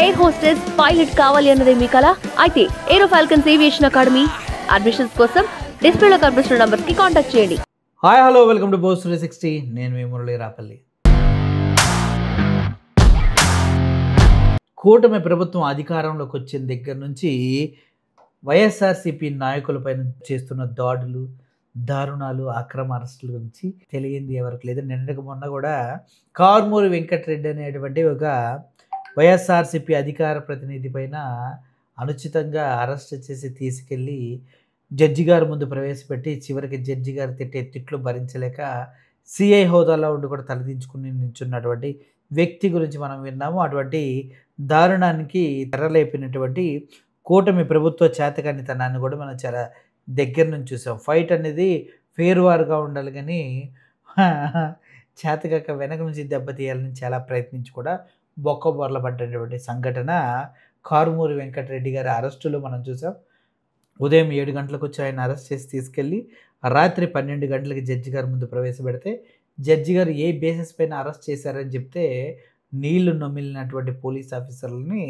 Air hostess, pilot కావాలి అన్నదే మీ కల అయితే aero falcons aviation academy admissions కోసం డిస్ప్లేలో కనిపిస్తున్న నంబర్స్ కి కాంటాక్ట్ చేయండి. Hi hello welcome to Bose 360. నేను మీ మురళీ రాపల్లి. కూటమి ప్రభుత్వం అధికారంలోకి వచ్చిన దగ్గర నుంచి వైఎస్ఆర్సీపీ నాయకులపైన చేస్తున్న దాడులు, దారుణాలు, అక్రమ అరెస్టుల గురించి తెలియంది ఎవరికి లేదు. నిన్నటికి మొన్న కూడా కారుమూరి వెంకటరెడ్డి అనేటువంటి ఒక వైఎస్ఆర్సీపీ అధికార ప్రతినిధి పైన అనుచితంగా అరెస్ట్ చేసి తీసుకెళ్ళి జడ్జి గారి ముందు ప్రవేశపెట్టి చివరికి జడ్జి గారు తిట్టే తిట్లు భరించలేక సిఐ హోదాలో ఉండి కూడా తలదించుకుని నిల్చున్నటువంటి వ్యక్తి గురించి మనం విన్నాము. అటువంటి దారుణానికి తెరలేపినటువంటి కూటమి ప్రభుత్వ చేతకానితనాన్ని కూడా మనం చాలా దగ్గర నుంచి చూసాం. ఫైట్ అనేది ఫేర్ వార్గా ఉండాలి కానీ చేతకాక వెనక నుంచి దెబ్బతీయాలని చాలా ప్రయత్నించి కూడా బొక్కబొర్ల పడ్డటువంటి సంఘటన కారుమూరి వెంకటరెడ్డి గారి అరెస్టులో మనం చూసాం. ఉదయం 7 గంటలకు వచ్చి ఆయన అరెస్ట్ చేసి తీసుకెళ్ళి రాత్రి 12 గంటలకి జడ్జి గారి ముందు ప్రవేశపెడితే జడ్జి గారు ఏ బేసిస్ పైన అరెస్ట్ చేశారని చెప్తే నీళ్లు నమిలినటువంటి పోలీస్ ఆఫీసర్లని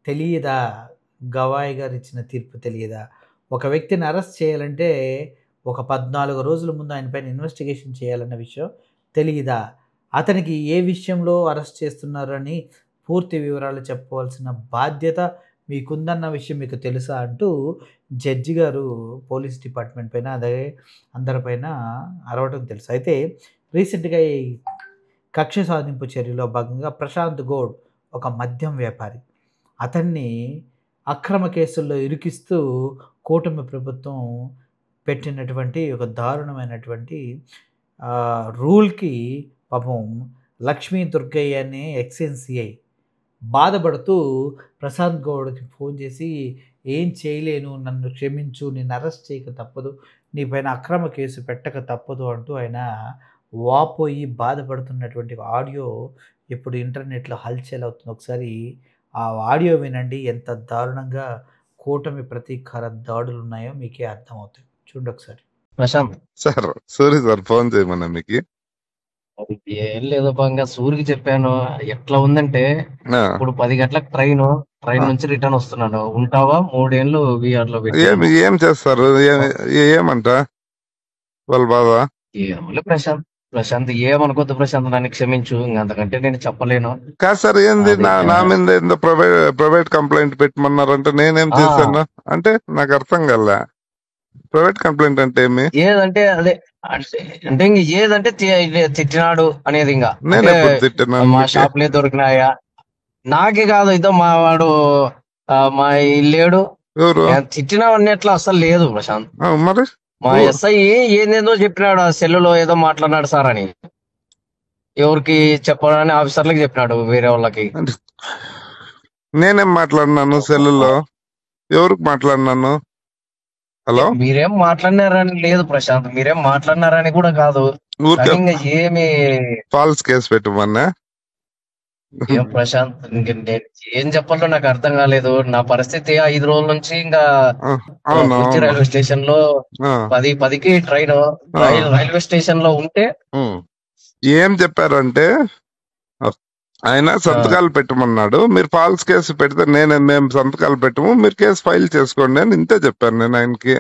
తెలియదా, గవాయి గారు ఇచ్చిన తీర్పు తెలియదా, ఒక వ్యక్తిని అరెస్ట్ చేయాలంటే ఒక 14 రోజుల ముందు ఆయన పైన ఇన్వెస్టిగేషన్ చేయాలన్న విషయం తెలియదా, అతనికి ఏ విషయంలో అరెస్ట్ చేస్తున్నారని పూర్తి వివరాలు చెప్పవలసిన బాధ్యత మీకుందన్న విషయం మీకు తెలుసా అంటూ జడ్జి గారు పోలీస్ డిపార్ట్మెంట్ పైన అదే అందరిపైన అరవటం తెలుసు. అయితే రీసెంట్గా ఈ కక్ష సాధింపు చర్యలో భాగంగా ప్రశాంత్ గౌడ్ ఒక మద్యం వ్యాపారి, అతన్ని అక్రమ కేసుల్లో ఇరికిస్తూ కూటమి ప్రభుత్వం పెట్టినటువంటి ఒక దారుణమైనటువంటి రూల్కి పాపం లక్ష్మీ దుర్గయ్య అనే ఎక్సైజ్ సిఐ బాధపడుతూ ప్రశాంత్ గౌడ్కి ఫోన్ చేసి ఏం చేయలేను, నన్ను క్షమించు, నేను అరెస్ట్ చేయక తప్పదు, నీ పైన అక్రమ కేసు పెట్టక తప్పదు అంటూ ఆయన వాపోయి బాధపడుతున్నటువంటి ఆడియో ఇప్పుడు ఇంటర్నెట్లో హల్చల్ అవుతుంది. ఒకసారి ఆ ఆడియో వినండి. ఎంత దారుణంగా కూటమి ప్రతీకార దాడులు ఉన్నాయో మీకే అర్థమవుతాయి. చూడండి ఒకసారి. Prashanth sir sorry sir, phone చేయమన్నా మీకు ఏం లేదు బాగా సూరికి చెప్పాను. ఎట్లా ఉందంటే ఇప్పుడు 10 గంటలకు ట్రైన్ నుంచి రిటర్న్ వస్తున్నాను. ఉంటావా 3 ఏళ్ళు విఆర్ లో ఏం చేస్తారు, ఏమంట వాళ్ళ బాధ? ఏమలే ప్రశాంత్ ఏమనుకోద్దు ప్రశాంత్, నన్ను క్షమించు, అంతకంటే నేను చెప్పలేను. కాదు సార్, ఏంది నా మీద ఏందో ప్రైవేట్ కంప్లైంట్ పెట్టమన్నారంటే నేనేం చేశాను అంటే నాకు అర్థం కల్లా. ప్రైవేట్ కంప్లైంట్ అంటే ఏమి? ఏదంటే అదే అంటే ఇంక ఏదంటే తిట్టినాడు అనేది. ఇంకా మా షాప్ లే దొరికినాయా నాకే కాదు, ఇదో మా వాడు మా ఇల్లేడు తిట్టినావు అన్నట్లు అసలు లేదు ప్రశాంత్. మరి మా ఎస్ఐ ఏందేదో చెప్పినాడు, ఆ సెల్లులో ఏదో మాట్లాడినాడు సార్ అని. ఎవరికి చెప్పాలని ఆఫీసర్లకు చెప్పినాడు, వేరే వాళ్ళకి. నేనేం మాట్లాడినాను సెల్లులో? ఎవరికి మాట్లాడినాను? హలో, మీరేం మాట్లాడినారని లేదు ప్రశాంత్, మీరేం మాట్లాడినారని కూడా కాదు. ఏమి ఫాల్స్ కేసు పెట్టమన్నా ఏం ప్రశాంత్, ఇంక నేను ఏం చెప్పాలో నాకు అర్థం కాలేదు. నా పరిస్థితి 5 రోజుల నుంచి ఇంకా రైల్వే స్టేషన్ లో 10కి ట్రైన్ రైల్వే స్టేషన్ లో ఉంటే ఏం చెప్పారంటే ఆయన సంతకాలు పెట్టమన్నాడు. మీరు ఫాల్స్ కేసు పెడితే మేము సంతకాలు పెట్టము, మీరు కేసు ఫైల్ చేసుకోండి అని ఇంతే చెప్పాను నేను ఆయనకి.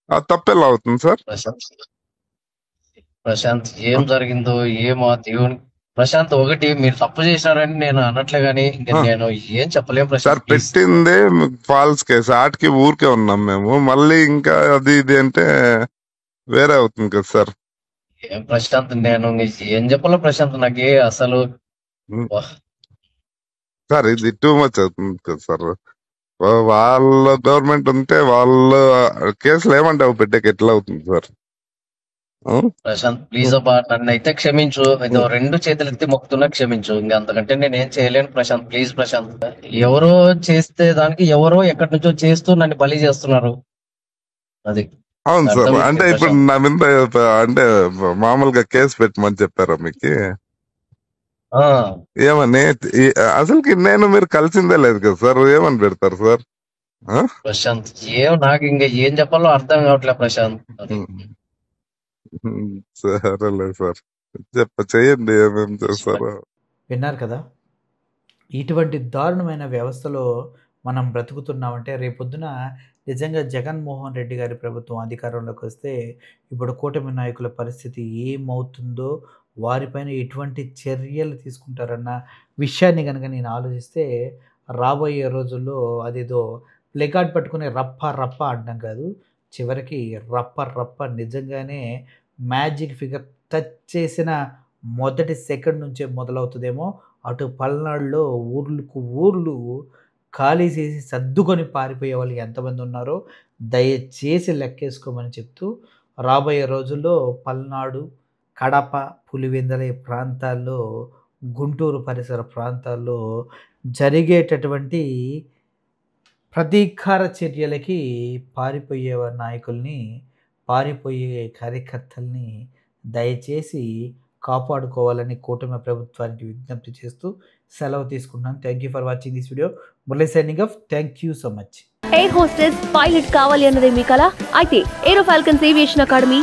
అది తప్పెలా అవుతుంది సార్? ప్రశాంత్ ఏం జరిగిందో ఏమో దేవుని. ప్రశాంత్ ఒకటి, మీరు తప్పు చేశారని నేను అనట్లే గానీ నేను ఏం చెప్పలేము ప్రశాంత్. సార్ పెట్టిందే ఫాల్స్ కేసు, ఆటికి ఊరికే ఉన్నాం మేము, మళ్ళీ ఇంకా అది ఇది అంటే వేరే అవుతుంది కదా సార్. ఏం ప్రశాంత్, నేను ఏం చెప్పాలో ప్రశాంత్, నాకే అసలు సార్ ఇది టూ మచ్ అవుతుంది కదా సార్. వాళ్ళ గవర్నమెంట్ ఉంటే వాళ్ళ కేసులు ఏమంటావు పెట్టేకి ఎట్లా అవుతుంది సార్? ప్రశాంత్ ప్లీజ్ అబ్బా, నన్ను అయితే క్షమించు, 2 చేతులు ఎత్తి మొక్కుతున్నా క్షమించు, ఇంకా అంతకంటే నేనేం చేయలేను ప్రశాంత్. ప్లీజ్ ప్రశాంత్, ఎవరో చేస్తే దానికి ఎవరో ఎక్కడి నుంచో చేస్తూ నన్ను బలి చేస్తున్నారు. అది అవును సార్. అంటే ఇప్పుడు నా మీద అంటే మామూలుగా కేసు పెట్టమని చెప్పారా మీకు? ఏమని? అసలుకి నేను మీరు కలిసిందే లేదు కదా సార్, ఏమని పెడతారు సార్? ప్రశాంత్ నాకు ఇంకా ఏం చెప్పాలో అర్థం కావట్లేదు ప్రశాంత్. సరేలే సార్, చెయ్యండి ఏమేమి చేస్తారో. విన్నారు కదా, ఇటువంటి దారుణమైన వ్యవస్థలో మనం బ్రతుకుతున్నామంటే రేపొద్దున నిజంగా జగన్మోహన్ రెడ్డి గారి ప్రభుత్వం అధికారంలోకి వస్తే ఇప్పుడు కూటమి నాయకుల పరిస్థితి ఏమవుతుందో, వారిపైన ఎటువంటి చర్యలు తీసుకుంటారన్న విషయాన్ని గనక నేను ఆలోచిస్తే రాబోయే రోజుల్లో అదేదో ప్లేకార్డ్ పట్టుకుని రప్ప రప్ప అనడం కాదు. చివరికి రప్ప రప్ప నిజంగానే మ్యాజిక్ ఫిగర్ టచ్ చేసిన మొదటి సెకండ్ నుంచే మొదలవుతుందేమో. అటు పల్నాడులో ఊర్లకు ఊర్లు ఖాళీ చేసి సర్దుకొని పారిపోయే వాళ్ళు ఎంతమంది ఉన్నారో దయచేసి లెక్కేసుకోమని చెప్తూ, రాబోయే రోజుల్లో పల్నాడు, కడప, పులివెందుల ఈ ప్రాంతాల్లో, గుంటూరు పరిసర ప్రాంతాల్లో జరిగేటటువంటి ప్రతీకార చర్యలకి పారిపోయే నాయకుల్ని, పారిపోయే కార్యకర్తల్ని దయచేసి కాపాడుకోవాలని కూటమి ప్రభుత్వానికి విజ్ఞప్తి చేస్తూ సెలవు తీసుకుంటున్నాను. Thank you for watching this video. Murali signing off. Thank you so much. Air hostess, pilot కావాలి అన్నదే మీ కల అయితే aero falcons aviation academy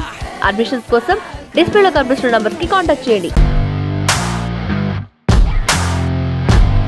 admissions కోసం డిస్ప్లేలో కనిపిస్తున్న నంబర్కి కాంటాక్ట్ చేయండి.